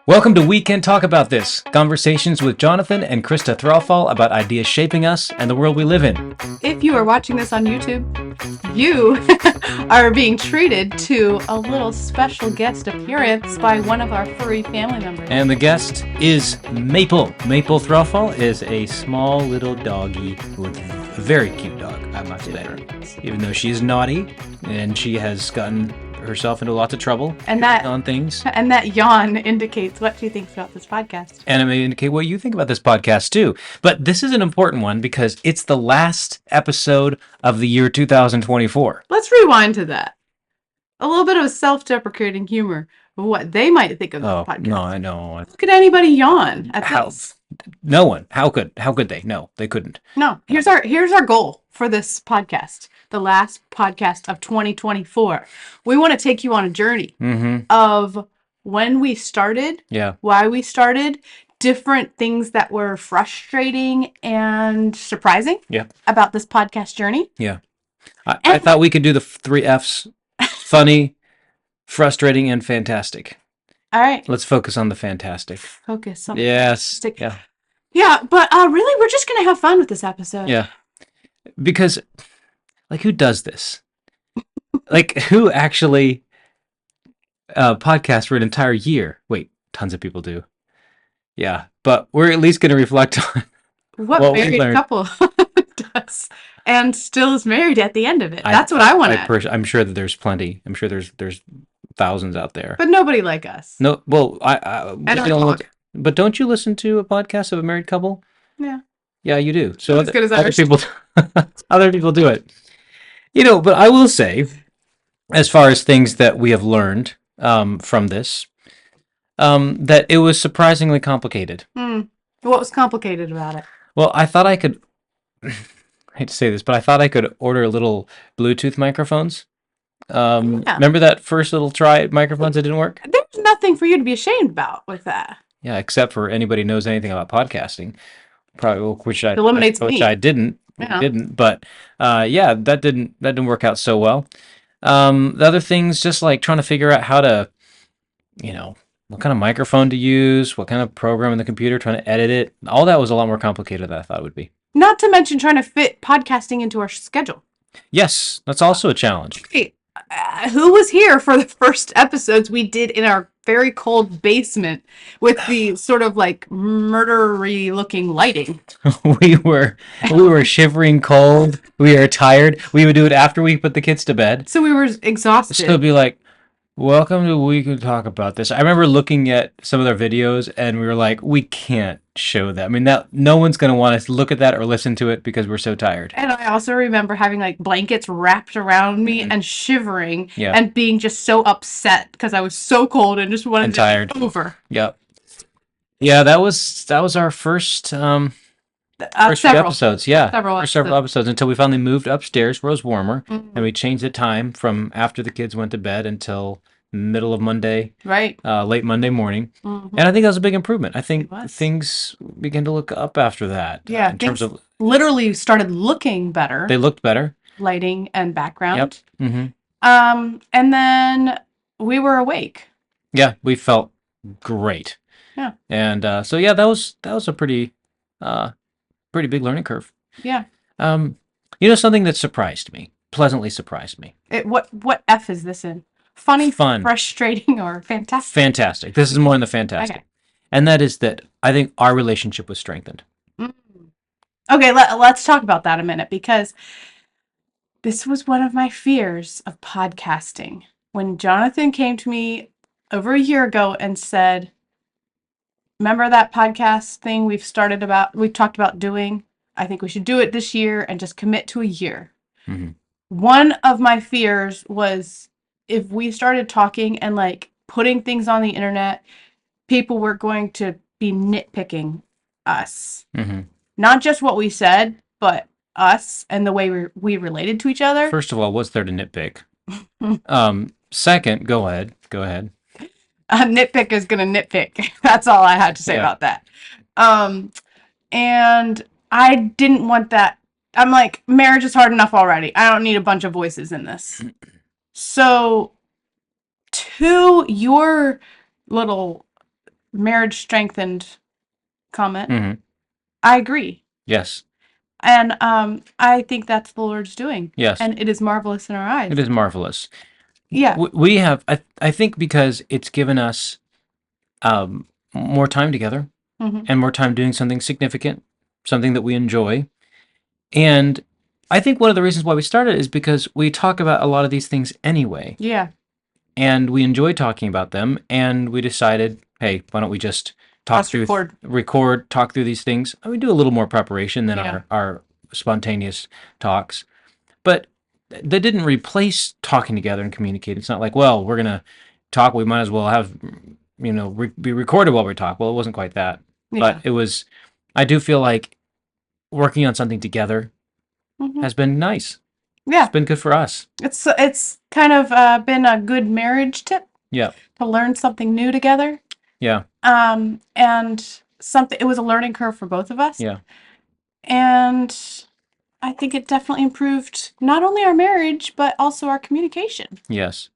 Welcome to We Can Talk About This, conversations with Jonathan and Christa Thralfall about ideas shaping us and the world we live in. If you are watching this on YouTube, you are being treated to a little special guest appearance by one of our furry family members. And the guest is Maple. Maple Thralfall is a small little doggy with a very cute dog, I must say. Even though she is naughty and she has gotten herself into lots of trouble on things. And that yawn indicates what she thinks about this podcast. And it may indicate what you think about this podcast too. But this is an important one because it's the last episode of the year 2024. Let's rewind to that. A little bit of self-deprecating humor of what they might think of this podcast. No, I know. Look at anybody yawn at this. No one. How could they? No, they couldn't. No. Here's our goal for this podcast. The last podcast of 2024. We want to take you on a journey of when we started, why we started, different things that were frustrating and surprising about this podcast journey. Yeah. I thought we could do the 3 F's: funny, frustrating, and fantastic. All right. Let's focus on the fantastic. Focus on fantastic. Yeah, but really, we're just going to have fun with this episode. Yeah. Because... who does this? Who actually podcasts for an entire year? Wait, tons of people do. Yeah, but we're at least going to reflect on what married couple does and still is married at the end of it. That's what I want to. I'm sure that there's plenty. I'm sure there's thousands out there, but nobody like us. No, well, but don't you listen to a podcast of a married couple? Yeah. Yeah, you do. So as good as other people do it. But I will say, as far as things that we have learned from this, that it was surprisingly complicated. What was complicated about it? Well, I thought I could, I hate to say this, but I thought I could order little Bluetooth microphones. Remember that first little try at microphones that didn't work? There's nothing for you to be ashamed about with that. Yeah, except for anybody knows anything about podcasting. Probably, which I didn't. Yeah. Didn't, but that didn't work out so well. The other things, just like trying to figure out how to, what kind of microphone to use, what kind of program in the computer, trying to edit it. All that was a lot more complicated than I thought it would be. Not to mention trying to fit podcasting into our schedule. Yes, that's also a challenge. Okay. Who was here for the first episodes we did in our very cold basement with the sort of murdery looking lighting? we were shivering cold. We are tired. We would do it after we put the kids to bed. So we were exhausted. So it'd be like, welcome to We Can Talk About This. I remember looking at some of their videos and we were like, we can't show that. I mean, no one's going to want us to look at that or listen to it because we're so tired. And I also remember having blankets wrapped around me and shivering and being just so upset because I was so cold and just wanted to be over. Yep. Yeah, that was our first few episodes. Yeah, several episodes until we finally moved upstairs where it was warmer, and we changed the time from after the kids went to bed until middle of Monday, right? Late Monday morning, and I think that was a big improvement. I think things began to look up after that. Yeah, in terms of literally started looking better. They looked better, lighting and background. Yep. Mm-hmm. And then we were awake. Yeah, we felt great. Yeah, and so that was a pretty big learning curve. Yeah. Something that pleasantly surprised me. What F is this in? Funny, fun, frustrating, or fantastic? Fantastic. This is more in the fantastic. Okay. And that is that I think our relationship was strengthened. Okay, let's talk about that a minute, because this was one of my fears of podcasting. When Jonathan came to me over a year ago and said, remember that podcast thing we've talked about doing? I think we should do it this year and just commit to a year. Mm-hmm. One of my fears was if we started talking and putting things on the internet, people were going to be nitpicking us. Mm-hmm. Not just what we said, but us and the way we related to each other. First of all, what's there to nitpick? Second, go ahead. A nitpick is going to nitpick. That's all I had to say about that. And I didn't want that. I'm like, marriage is hard enough already. I don't need a bunch of voices in this. So to your little marriage strengthened comment. Hmm. I agree. Yes. And I think that's the Lord's doing. Yes. And it is marvelous in our eyes. It is marvelous. Yeah. We have, I think, because it's given us um, more time together Hmm. and more time doing something significant, something that we enjoy. And I think one of the reasons why we started is because we talk about a lot of these things anyway, Yeah. and we enjoy talking about them. And we decided, hey, why don't we just Us record. record, talk through these things? And we do a little more preparation than Yeah. our spontaneous talks, but that didn't replace talking together and communicating. It's not like, well, we're gonna talk. We might as well have, be recorded while we talk. Well, it wasn't quite that, but Yeah. it was. I do feel like working on something together Hmm. has been nice. Yeah. It's been good for us. It's kind of been a good marriage tip Yeah. to learn something new together. Yeah. And something, it was a learning curve for both of us. Yeah. And I think it definitely improved not only our marriage, but also our communication. Yes.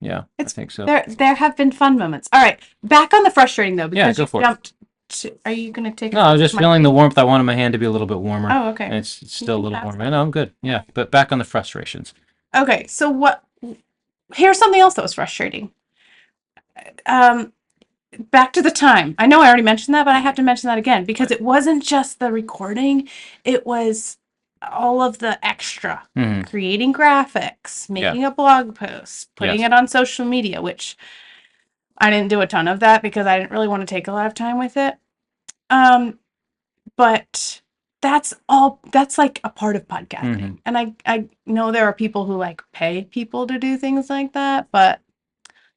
Yeah. I It's think so. there have been fun moments. All right, back on the frustrating though, Yeah. because Go you for it. jumped to, are you gonna take a No, I was picture of just my feeling the face? warmth. I wanted my hand to be a little bit warmer, Oh, okay. and it's You still a can little have warm. some. I know I'm good. Yeah. But back on the frustrations. Okay, so what, here's something else that was frustrating. Um, Back to the time. I know I already mentioned that, but I have to mention that again because it wasn't just the recording, it was all of the extra. Hmm. Creating graphics, making a blog post, putting Yes. it on social media, which I didn't do a ton of that because I didn't really want to take a lot of time with it. But that's like a part of podcasting. Mhm. And I know there are people who like pay people to do things like that, but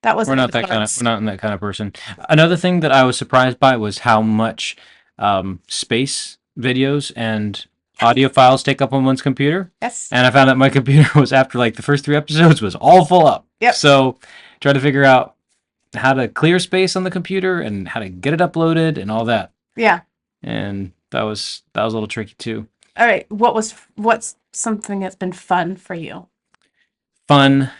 that We're wasn't in not the that kind of cards. we're not that kind of person. Another thing that I was surprised by was how much space videos and audio files take up on one's computer. Yes. And I found out my computer was after like the first 3 episodes was all full up. Yep. So try to figure out how to clear space on the computer and how to get it uploaded and all that. Yeah. And that was a little tricky too. All right. What's something that's been fun for you? Fun.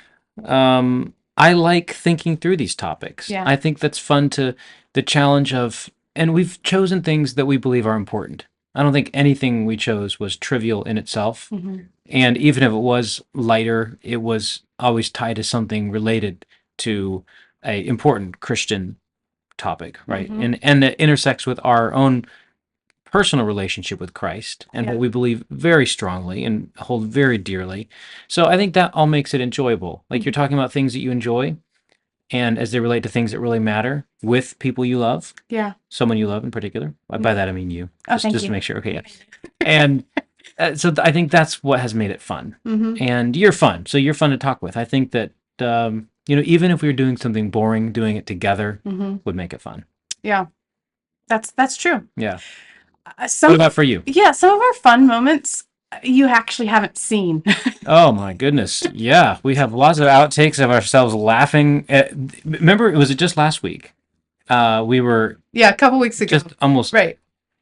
I like thinking through these topics. Yeah. I think that's fun to the challenge of, and we've chosen things that we believe are important. I don't think anything we chose was trivial in itself. Mm-hmm. And even if it was lighter, it was always tied to something related to a important Christian topic, right? Mm-hmm. And that intersects with our own personal relationship with Christ and Yeah. what we believe very strongly and hold very dearly. So I think that all makes it enjoyable. Like you're talking about things that you enjoy and as they relate to things that really matter with people you love, Yeah. someone you love in particular. By that I mean you. Oh, thank Just you. to make sure. Okay, yeah. And I think that's what has made it fun. Mm-hmm. And you're fun. So you're fun to talk with. I think that even if we were doing something boring, doing it together Mm-hmm. would make it fun. Yeah. That's true. Yeah. Some What about for you? Yeah, some of our fun moments you actually haven't seen. Oh my goodness. Yeah, we have lots of outtakes of ourselves laughing. Remember, was it just last week? We were Yeah, a couple weeks ago. just almost Right.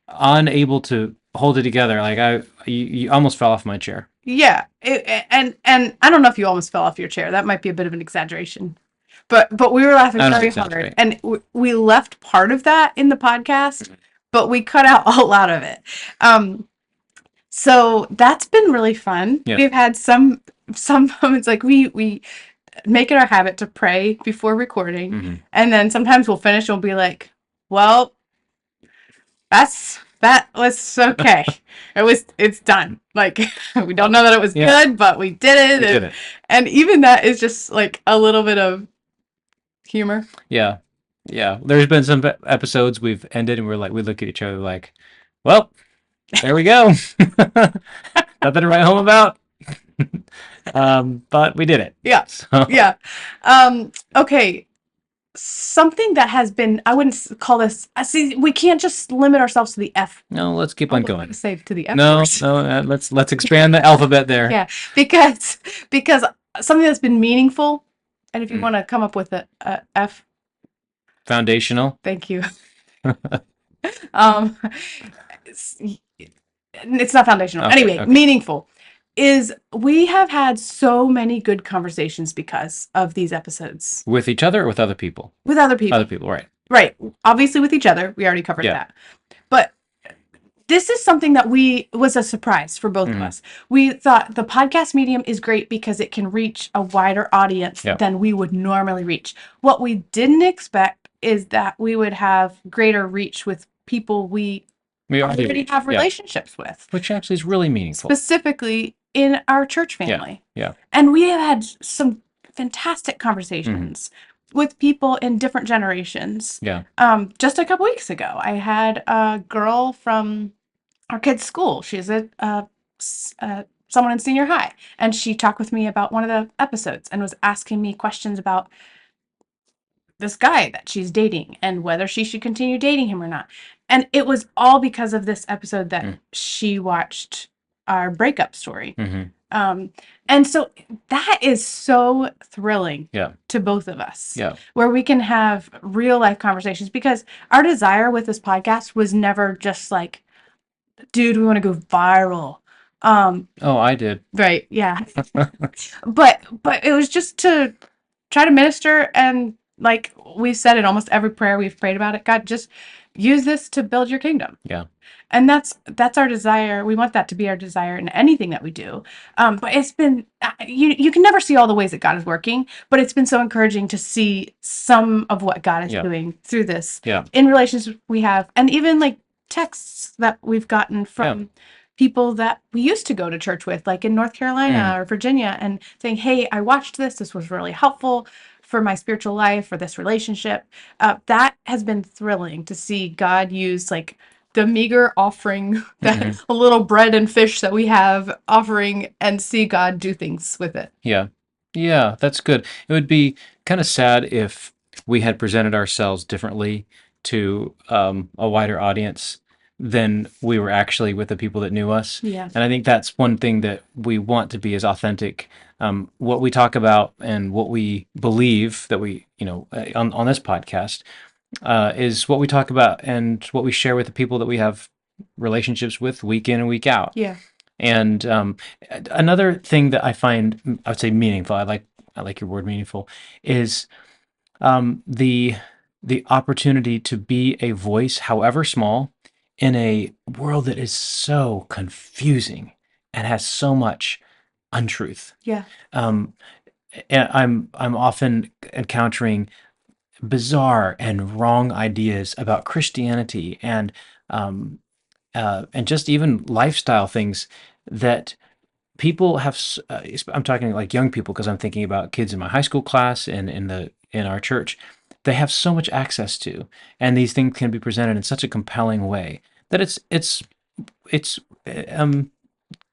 unable to hold it together. Like you almost fell off my chair. Yeah. And I don't know if you almost fell off your chair. That might be a bit of an exaggeration. But we were laughing I don't very exaggerate. hard. And we left part of that in the podcast, but we cut out a lot of it. So that's been really fun. Yeah. We've had some moments like we make it our habit to pray before recording, Mhm. and then sometimes we'll finish and we'll be like, "Well, that was okay. It's done. Like we don't know that it was Yeah. good, but we did it. We did it. And even that is just like a little bit of humor. Yeah. Yeah. There's been some episodes we've ended and we look at each other like, well, there we go. Nothing to write home about. But we did it. Yeah. So, Yeah. Okay. Something that has been, I wouldn't call this, see, we can't just limit ourselves to the F. no, let's keep on going. Say to the F No, word. no, let's expand the alphabet there. Yeah, because something that's been meaningful, and if you want to come up with a F, Foundational. thank you. It's, it's not foundational. Okay, Anyway, okay. meaningful is we have had so many good conversations because of these episodes With each other or with other people? with other people. Other people, right. Right. Obviously with each other. We already covered Yeah. that. But this is something that we was a surprise for both of Hmm. us. We thought the podcast medium is great because it can reach a wider audience Yeah. than we would normally reach. What we didn't expect is that we would have greater reach with people we We already already reach. have Yeah. relationships with, Which actually is really meaningful. specifically in our church Yeah. family. Yeah. And we have had some fantastic Hmm. conversations with people in different generations. Yeah. Just a couple weeks ago, I had a girl from our kid's school. She's someone in senior high, and she talked with me about one of the episodes and was asking me questions about this guy that she's dating and whether she should continue dating him or not. And it was all because of this episode that Mm. she watched our breakup story. Hmm. Um, and so that is so thrilling Yeah. to both of us, Yeah. where we can have real life conversations because our desire with this podcast was never just like, dude, we want to go viral. Oh, I did. Right, yeah. But it was just to try to minister, and like we said in almost every prayer we've prayed about it, God, just use this to build your kingdom. Yeah. And that's our desire. We want that to be our desire in anything that we do. But it's been you can never see all the ways that God is working, but it's been so encouraging to see some of what God is Yeah. doing through this Yeah. in relationships we have, and even like texts that we've gotten Yeah. from people that we used to go to church with, like in North Carolina Mm. or Virginia, and saying, "Hey, I watched this. This was really helpful for my spiritual life, for this relationship." That has been thrilling to see God use like the meager offering, that Hmm. a little bread and fish that we have offering, and see God do things with it. Yeah. Yeah, that's good. It would be kind of sad if we had presented ourselves differently to a wider audience than we were actually with the people that knew us. Yeah. And I think that's one thing that we want to be as authentic. What we talk about and what we believe that we, on this podcast, is what we talk about and what we share with the people that we have relationships with week in and week out. Yeah. And another thing that I find, I would say meaningful. I like your word meaningful. Is the opportunity to be a voice, however small, in a world that is so confusing and has so much untruth. Yeah. Um, and I'm often encountering bizarre and wrong ideas about Christianity um, and just even lifestyle things that people have. I'm talking like young people because I'm thinking about kids in my high school class and in our church. They have so much access to, and these things can be presented in such a compelling way that it's um,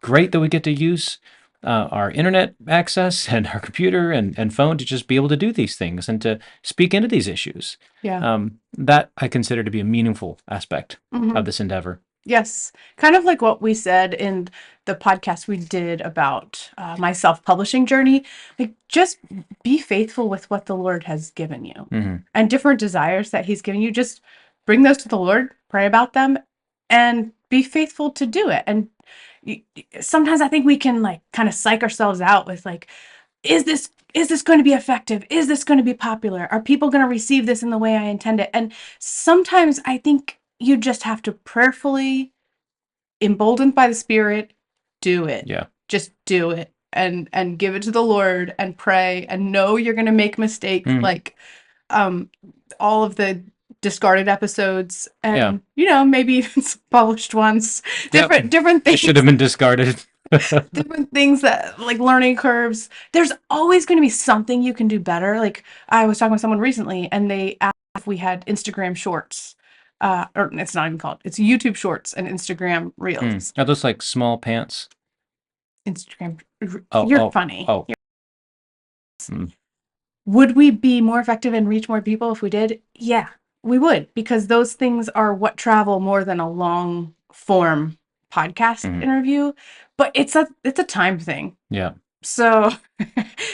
great that we get to use our internet access and our computer and phone to just be able to do these things and to speak into these issues. Yeah. That I consider to be a meaningful aspect Hmm. of this endeavor. Yes, kind of like what we said in the podcast we did about my self-publishing journey. Like, just be faithful with what the Lord has given you Hmm. and different desires that He's given you. Just bring those to the Lord, pray about them, and be faithful to do it. And sometimes I think we can like kind of psych ourselves out with like, is this going to be effective? Is this going to be popular? Are people going to receive this in the way I intend it? And sometimes I think you just have to prayerfully, emboldened by the Spirit, do it. Yeah. Just do it and give it to the Lord and pray and know you're going to make mistakes, Mm. like um all of the discarded episodes, Yeah. and maybe even some published ones, Yep. different It should things, have been discarded. different things, that like learning curves. There's always going to be something you can do better. Like, I was talking with someone recently and they asked if we had Instagram shorts, or it's not even called, it's YouTube shorts and Instagram reels. Are those like small pants? Instagram, Oh, you're oh, funny. oh. Mm. Would we be more effective and reach more people if we did? Yeah, we would, because those things are what travel more than a long form podcast Mhm. interview. But it's a time thing. Yeah. So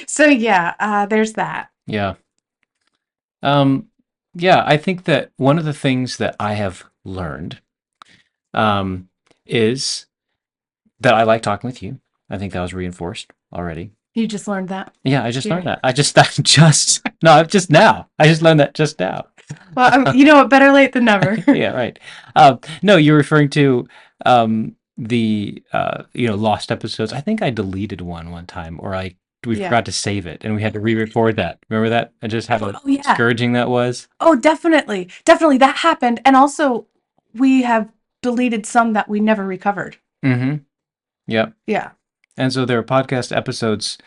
so yeah, there's that. Yeah. Um, yeah, I think that one of the things that I have learned um, is that I like talking with you. I think that was reinforced already. You just learned that. Yeah, I just Here. learned that. I just just now. I just learned that just now. Well, you know what? Better late than never. Yeah, right. No, you're referring to the lost episodes. I think I deleted one time, or we Yeah. forgot to save it, and we had to re-record that. Remember that? And just how Oh, yeah. discouraging that was. Oh, definitely. Definitely that happened. And also, we have deleted some that we never recovered. Mm-hmm. Yep. Yeah. And so there are podcast episodes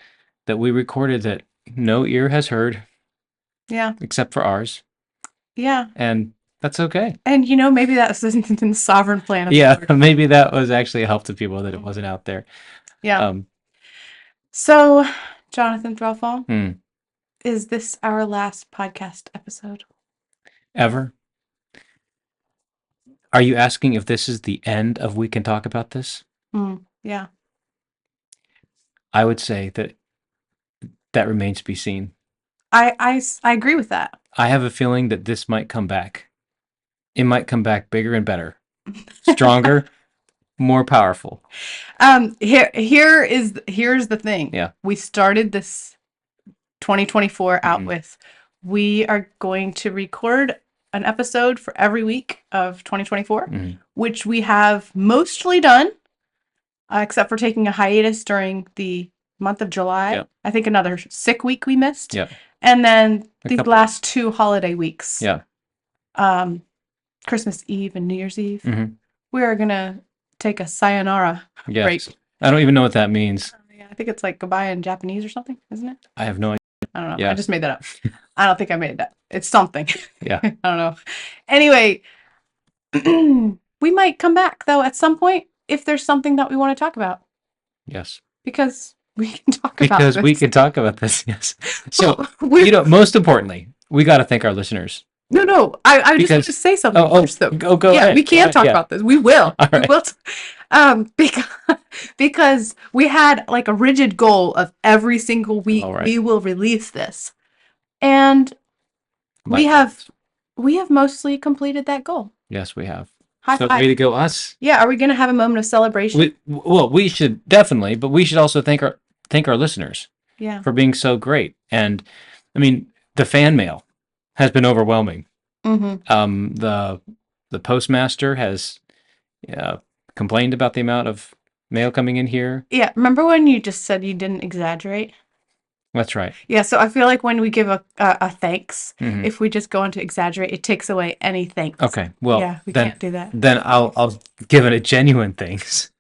that we recorded that no ear has heard Yeah. except for ours, Yeah. and that's okay. And maybe that was in the sovereign plan of the Yeah, Lord. maybe that was actually a help to people that it wasn't out there. Yeah. So, Jonathan Threlfall, Hmm. is this our last podcast episode? Ever? Are you asking if this is the end of We Can Talk About This? Yeah. I would say that remains to be seen. I agree with that. I have a feeling that this might come back. It might come back bigger and better, stronger, more powerful. Here's the thing. Yeah. We started this 2024 out Mhm. with, we are going to record an episode for every week of 2024, Mhm. which we have mostly done, except for taking a hiatus during the month of July. Yep. I think another sick week we missed. Yep. And then A these couple. last 2 holiday weeks. Yeah. Christmas Eve and New Year's Eve. Mhm. We are gonna take a sayonara Yes. break. I don't even know what that means. Yeah, I think it's like goodbye in Japanese or something, isn't it? I have no idea. I don't know. Yeah. I just made that up. I don't think I made that. It's something. Yeah. I don't know. Anyway, we might come back though at some point if there's something that we want to talk about, Yes. because we can talk about Because this. we can talk about this. Yes. So, We're- most importantly, we got to thank our listeners. No. I just want to say something first, though. Go Yeah, ahead. we can talk Yeah. about this. We will. All right. We will. Because we had like a rigid goal of every single week All right. we will release this, and we have mostly completed that goal. Yes, we have. High So five. way to go, us. Yeah, are we gonna have a moment of celebration? We should definitely, but we should also thank our listeners Yeah. for being so great. And I mean, the fan mail has been overwhelming. Mm-hmm. The postmaster has complained about the amount of mail coming in here. Yeah. Remember when you just said you didn't exaggerate? That's right. Yeah. So I feel like when we give a thanks, Mhm. if we just go on to exaggerate, it takes away any thanks. Okay. Well, Yeah, we then can't do that. then I'll give it a genuine thanks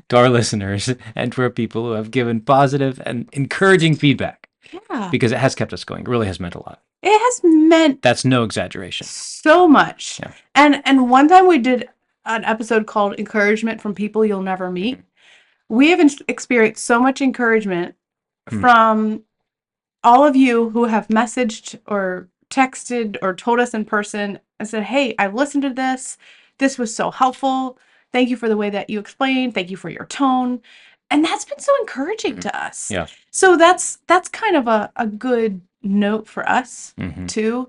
to our listeners and to our people who have given positive and encouraging feedback, Yeah. because it has kept us going. It really has meant a lot. It has meant That's no exaggeration. so much. Yeah. And one time we did an episode called Encouragement from People You'll Never Meet. We have experienced so much encouragement from all of you who have messaged or texted or told us in person and said, hey, I listened to this. This was so helpful. Thank you for the way that you explained. Thank you for your tone. And that's been so encouraging to us. Yeah. So that's kind of a good note for us Mhm. too,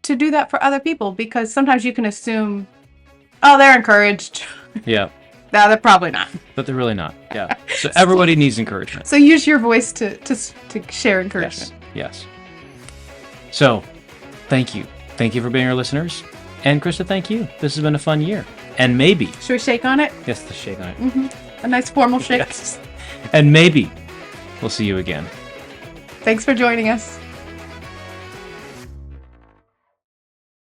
to do that for other people, because sometimes you can assume, oh, they're encouraged. Yeah. No, they're probably not. But they're really not. Yeah. So everybody needs encouragement. So use your voice to share encouragement. Yes. So, thank you. Thank you for being our listeners. And Krista, thank you. This has been a fun year. And maybe, Should we shake on it? yes, the shake on it. A nice formal shake. Yes. And maybe we'll see you again. Thanks for joining us.